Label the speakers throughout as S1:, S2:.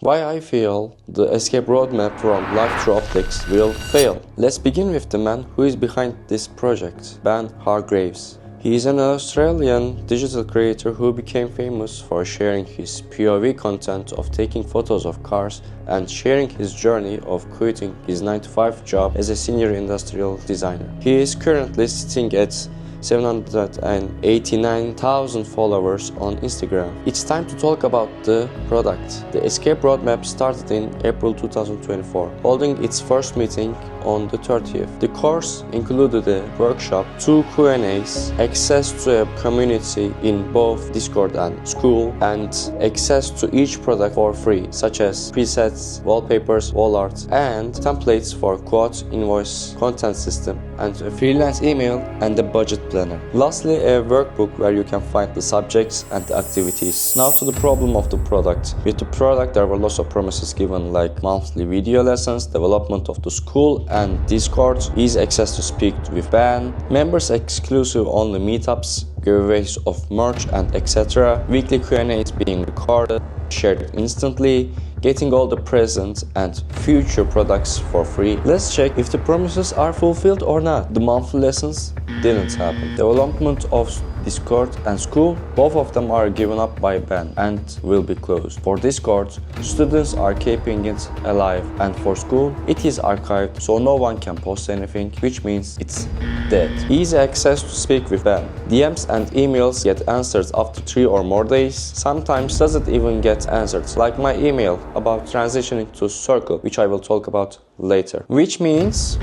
S1: Why I feel the escape roadmap from life through optics will fail. Let's begin with the man who is behind this project, Ben Hargraves. He is an Australian digital creator who became famous for sharing his POV content of taking photos of cars and sharing his journey of quitting his 9-to-5 job as a senior industrial designer. He is currently sitting at 789,000 followers on Instagram. It's time to talk about the product. The Escape Roadmap started in April 2024, holding its first meeting on the 30th. The course included a workshop, 2 Q&As, access to a community in both Discord and School, and access to each product for free, such as presets, wallpapers, wall art, and templates for quote, invoice, content system, and a freelance email and a budget planner. Lastly, a workbook where you can find the subjects and the activities. Now to the problem of the product. With the product, there were lots of promises given, like monthly video lessons, development of the school and Discord, easy access to speak with Ben, members exclusive only meetups, giveaways of merch and etc. Weekly Q&As being recorded, shared instantly, getting all the present and future products for free. Let's check if the promises are fulfilled or not. The monthly lessons didn't happen. Development of Discord and School, both of them are given up by Ben and will be closed. For Discord, students are keeping it alive, and for School, it is archived so no one can post anything, which means it's dead. Easy access to speak with Ben. DMs and emails get answered after 3 or more days. Sometimes doesn't even get answered, like my email about transitioning to Circle, which I will talk about later. Which means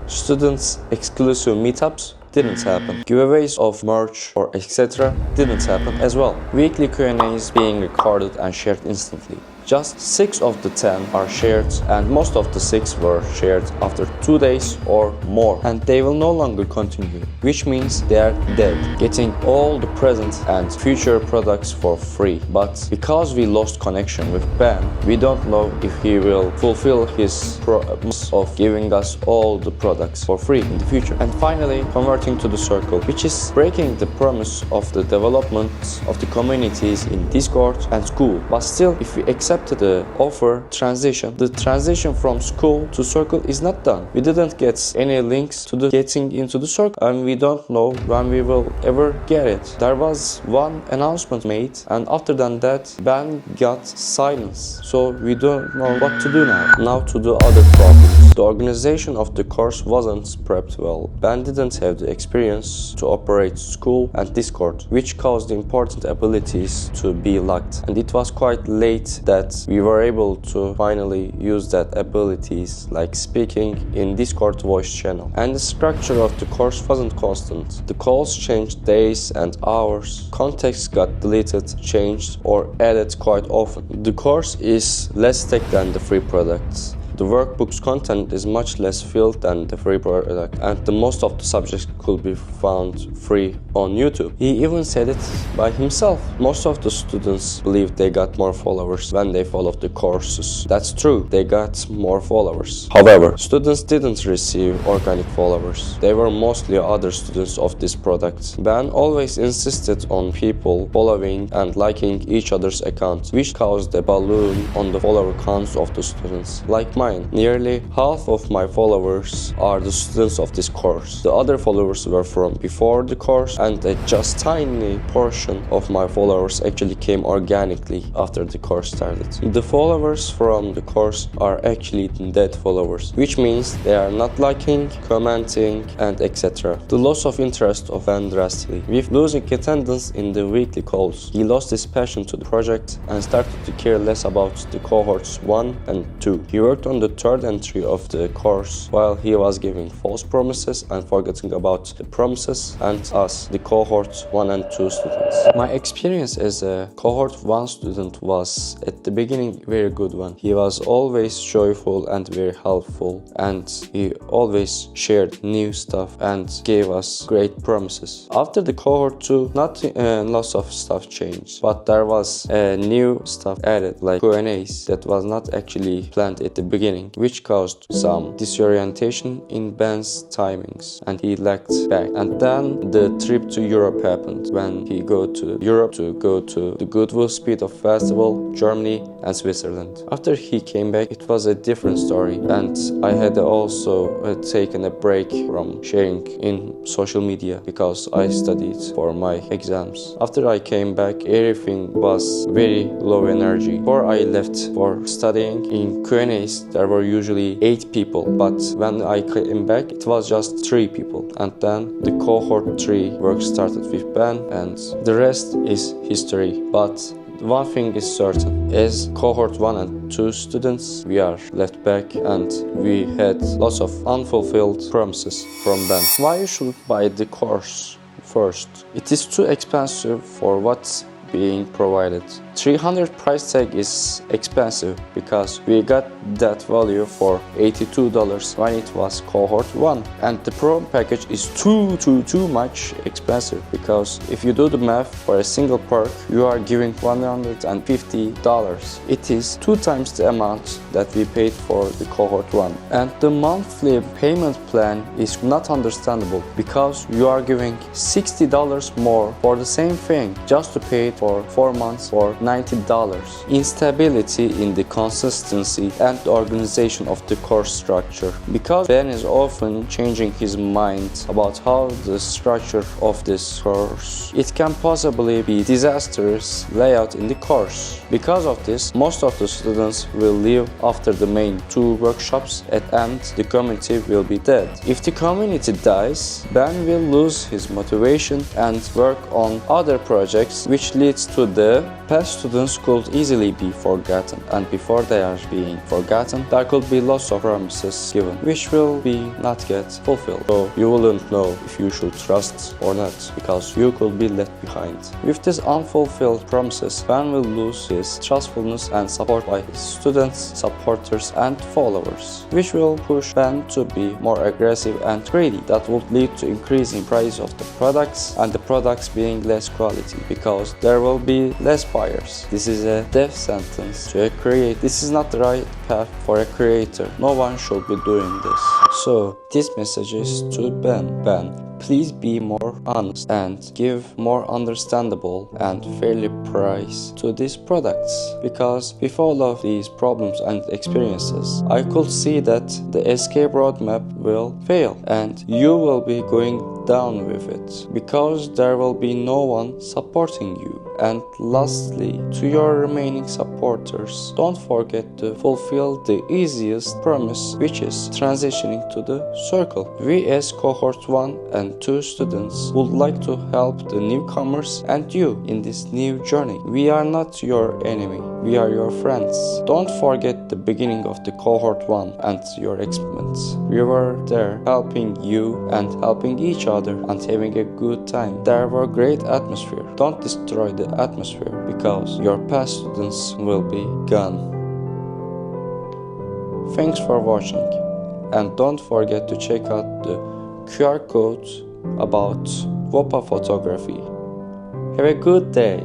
S1: students exclusive meetups didn't happen. Giveaways of merch or etc. didn't happen as well. Weekly Q&As being recorded and shared instantly. Just 6 of the 10 are shared, and most of the 6 were shared after 2 days or more, and they will no longer continue, which means they are dead, getting all the present and future products for free. But because we lost connection with Ben, we don't know if he will fulfill his promise of giving us all the products for free in the future. And finally, converting to the Circle, which is breaking the promise of the development of the communities in Discord and School. But still, if we accept the offer the transition from School to Circle is not done. We didn't get any links to the getting into the Circle, and we don't know when we will ever get it. There was one announcement made, and after that Ben got silence, so we don't know what to do now. Now to the other problems. The organization of the course wasn't prepped well. Ben didn't have the experience to operate School and Discord, which caused important abilities to be locked, and it was quite late that we were able to finally use that abilities, like speaking in Discord voice channel. And the structure of the course wasn't constant. The calls changed days and hours. Context got deleted, changed, or added quite often. The course is less tech than the free products. The workbook's content is much less filled than the free product, and the most of the subjects could be found free on YouTube. He even said it by himself. Most of the students believe they got more followers when they followed the courses. That's true, they got more followers. However, students didn't receive organic followers. They were mostly other students of this product. Ben always insisted on people following and liking each other's accounts, which caused a balloon on the follower counts of the students. Like mine. Nearly half of my followers are the students of this course. The other followers were from before the course, and a just tiny portion of my followers actually came organically after the course started. The followers from the course are actually dead followers, which means they are not liking, commenting, and etc. The loss of interest of Ben drastically. With losing attendance in the weekly calls, he lost his passion to the project and started to care less about the cohorts 1 and 2. He worked on the 3rd entry of the course while he was giving false promises and forgetting about the promises and us, the cohort 1 and 2 students. My experience as a cohort 1 student was at the beginning very good one. He was always joyful and very helpful, and he always shared new stuff and gave us great promises. After the cohort 2, lots of stuff changed, but there was new stuff added, like Q&As that was not actually planned at the beginning beginning, which caused some disorientation in Ben's timings, and he lagged back. And then the trip to Europe happened, when he go to Europe to go to the Goodwill Speed of Festival, Germany and Switzerland. After he came back, it was a different story, and I had also taken a break from sharing in social media because I studied for my exams. After I came back, everything was very low energy. Before I left for studying, in Q&As there were usually 8 people, but when I came back it was just 3 people. And then the Cohort 3 work started with Ben, and the rest is history. But one thing is certain, as Cohort 1 and 2 students, we are left back and we had lots of unfulfilled promises from Ben. Why you should buy the course first? It is too expensive for what's being provided. 300 price tag is expensive because we got that value for $82 when it was Cohort 1, and the Pro package is too much expensive because if you do the math, for a single perk you are giving $150. It is 2 times the amount that we paid for the Cohort 1, and the monthly payment plan is not understandable because you are giving $60 more for the same thing just to pay for 4 months for $90. Instability in the consistency and organization of the course structure, because Ben is often changing his mind about how the structure of this course. It can possibly be disastrous layout in the course. Because of this, most of the students will leave after the main 2 workshops. At end, the community will be dead. If the community dies, Ben will lose his motivation and work on other projects, which leads to the past students could easily be forgotten, and before they are being forgotten, there could be lots of promises given which will be not get fulfilled. So you wouldn't know if you should trust or not, because you could be left behind. With these unfulfilled promises, Ben will lose his trustfulness and support by his students, supporters and followers, which will push Ben to be more aggressive and greedy. That would lead to increasing price of the products, and the products being less quality because there will be less buyers. This is a death sentence to a creator. This is not the right path for a creator. No one should be doing this. So this message is to Ben. Ben, please be more honest and give more understandable and fairly price to these products, because with all of these problems and experiences, I could see that the escape roadmap will fail and you will be going down with it because there will be no one supporting you. And lastly, to your remaining supporters, don't forget to fulfill the easiest promise, which is transitioning to the circle. We as Cohort 1 and 2 students would like to help the newcomers and you in this new journey. We are not your enemy, we are your friends. Don't forget the beginning of the Cohort 1 and your experiments. We were there helping you and helping each other and having a good time. There were great atmosphere. Don't destroy the atmosphere because your past students will be gone. Thanks for watching, and don't forget to check out the QR code about WOPA photography. Have a good day.